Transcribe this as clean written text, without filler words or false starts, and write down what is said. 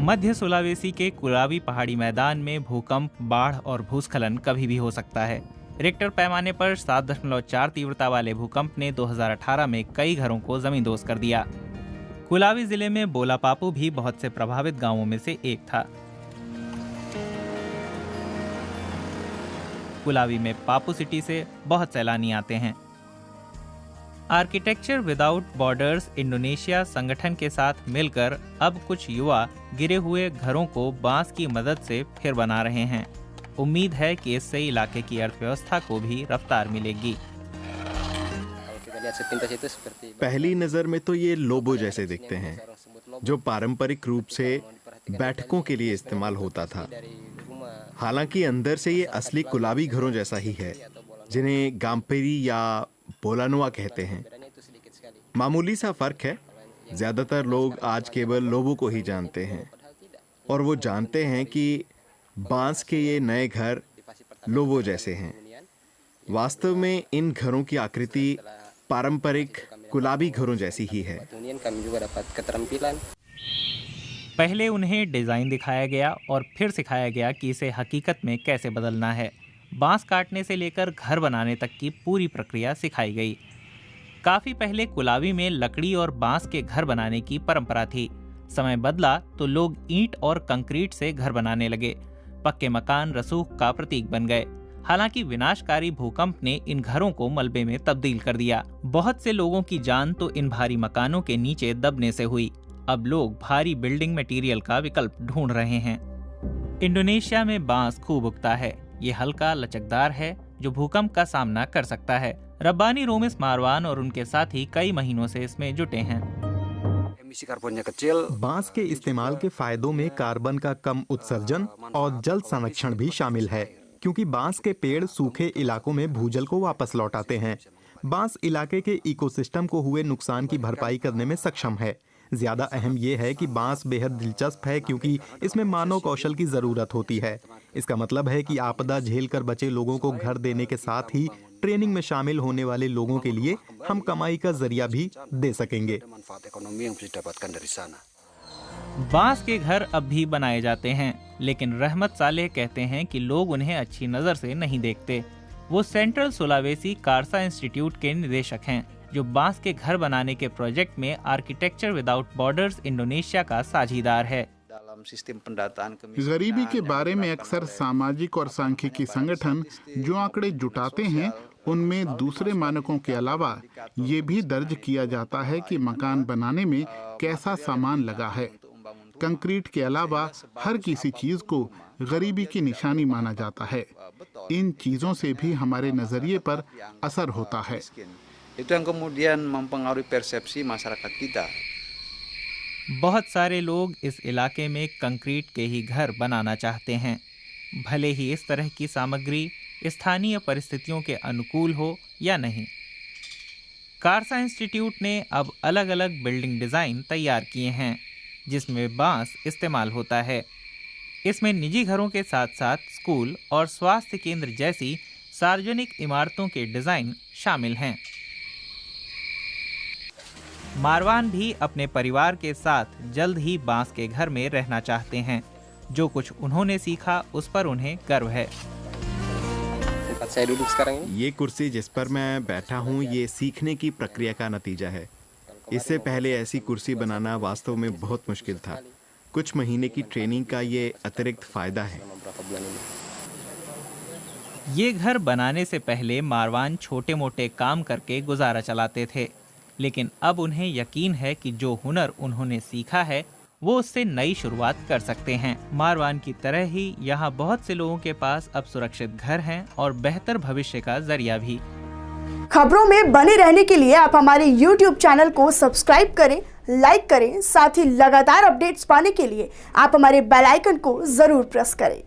मध्य Sulawesi के कुलावी पहाड़ी मैदान में भूकंप, बाढ़ और भूस्खलन कभी भी हो सकता है। रिक्टर पैमाने पर 7.4 तीव्रता वाले भूकंप ने 2018 में कई घरों को जमींदोज कर दिया। कुलावी जिले में बोलापापू भी बहुत से प्रभावित गांवों में से एक था। कुलावी में पापू सिटी से बहुत सैलानी आते हैं। आर्किटेक्चर विदाउट बॉर्डर्स इंडोनेशिया संगठन के साथ मिलकर अब कुछ युवा गिरे हुए घरों को बांस की मदद से फिर बना रहे हैं। उम्मीद है कि इससे इलाके की अर्थव्यवस्था को भी रफ्तार मिलेगी। पहली नजर में तो ये लोबो जैसे दिखते हैं, जो पारंपरिक रूप से बैठकों के लिए इस्तेमाल होता था। हालांकि अंदर से ये असली कुलावी घरों जैसा ही है, जिन्हें गाम्पेरी या बोलानुआ कहते हैं। मामूली सा फर्क है, ज्यादातर लोग आज केवल लोबो को ही जानते हैं और वो जानते हैं कि बांस के ये नए घर लोबो जैसे हैं। वास्तव में इन घरों की आकृति पारंपरिक कुलावी घरों जैसी ही है। पहले उन्हें डिजाइन दिखाया गया और फिर सिखाया गया कि इसे हकीकत में कैसे बदलना है। बांस काटने से लेकर घर बनाने तक की पूरी प्रक्रिया सिखाई गई। काफी पहले कुलावी में लकड़ी और बांस के घर बनाने की परंपरा थी। समय बदला तो लोग ईंट और कंक्रीट से घर बनाने लगे। पक्के मकान रसूख का प्रतीक बन गए। हालांकि विनाशकारी भूकंप ने इन घरों को मलबे में तब्दील कर दिया। बहुत से लोगों की जान तो इन भारी मकानों के नीचे दबने से हुई। अब लोग भारी बिल्डिंग मटेरियल का विकल्प ढूंढ रहे हैं। इंडोनेशिया में बांस खूब उगता है। ये हल्का लचकदार है जो भूकंप का सामना कर सकता है। रब्बानी रोमिस मारवान और उनके साथी कई महीनों से इसमें जुटे हैं। बांस के इस्तेमाल के फायदों में कार्बन का कम उत्सर्जन और जल संरक्षण भी शामिल है, क्योंकि बांस के पेड़ सूखे इलाकों में भूजल को वापस लौटाते हैं। बांस इलाके के इकोसिस्टम को हुए नुकसान की भरपाई करने में सक्षम है। ज्यादा अहम यह है कि बांस बेहद दिलचस्प है, क्योंकि इसमें मानव कौशल की जरूरत होती है। इसका मतलब है कि आपदा झेल कर बचे लोगों को घर देने के साथ ही ट्रेनिंग में शामिल होने वाले लोगों के लिए हम कमाई का जरिया भी दे सकेंगे। बांस के घर अब भी बनाए जाते हैं, लेकिन रहमत सालेह कहते हैं कि लोग उन्हें अच्छी नजर से नहीं देखते। वो सेंट्रल सुलावेसी कारसा इंस्टीट्यूट के निदेशक हैं, जो बांस के घर बनाने के प्रोजेक्ट में आर्किटेक्चर विदाउट बॉर्डर्स इंडोनेशिया का साझीदार है। गरीबी के बारे में अक्सर सामाजिक और सांख्यिकी संगठन जो आंकड़े जुटाते हैं, उनमें दूसरे मानकों के अलावा ये भी दर्ज किया जाता है कि मकान बनाने में कैसा सामान लगा है। कंक्रीट के अलावा हर किसी चीज को गरीबी की निशानी माना जाता है। इन चीजों से भी हमारे नजरिए पर असर होता है। बहुत सारे लोग इस इलाके में कंक्रीट के ही घर बनाना चाहते हैं, भले ही इस तरह की सामग्री स्थानीय परिस्थितियों के अनुकूल हो या नहीं। कारसा इंस्टीट्यूट ने अब अलग अलग बिल्डिंग डिज़ाइन तैयार किए हैं, जिसमें बांस इस्तेमाल होता है। इसमें निजी घरों के साथ साथ स्कूल और स्वास्थ्य केंद्र जैसी सार्वजनिक इमारतों के डिज़ाइन शामिल हैं। मारवान भी अपने परिवार के साथ जल्द ही बांस के घर में रहना चाहते हैं। जो कुछ उन्होंने सीखा उस पर उन्हें गर्व है। ये कुर्सी जिस पर मैं बैठा हूँ, ये सीखने की प्रक्रिया का नतीजा है। इससे पहले ऐसी कुर्सी बनाना वास्तव में बहुत मुश्किल था। कुछ महीने की ट्रेनिंग का ये अतिरिक्त फायदा है। ये घर बनाने से पहले मारवान छोटे मोटे काम करके गुजारा चलाते थे, लेकिन अब उन्हें यकीन है कि जो हुनर उन्होंने सीखा है वो उससे नई शुरुआत कर सकते हैं। मारवान की तरह ही यहाँ बहुत से लोगों के पास अब सुरक्षित घर हैं और बेहतर भविष्य का जरिया भी। खबरों में बने रहने के लिए आप हमारे YouTube चैनल को सब्सक्राइब करें, लाइक करें। साथ ही लगातार अपडेट्स पाने के लिए आप हमारे बेल आइकन को जरूर प्रेस करें।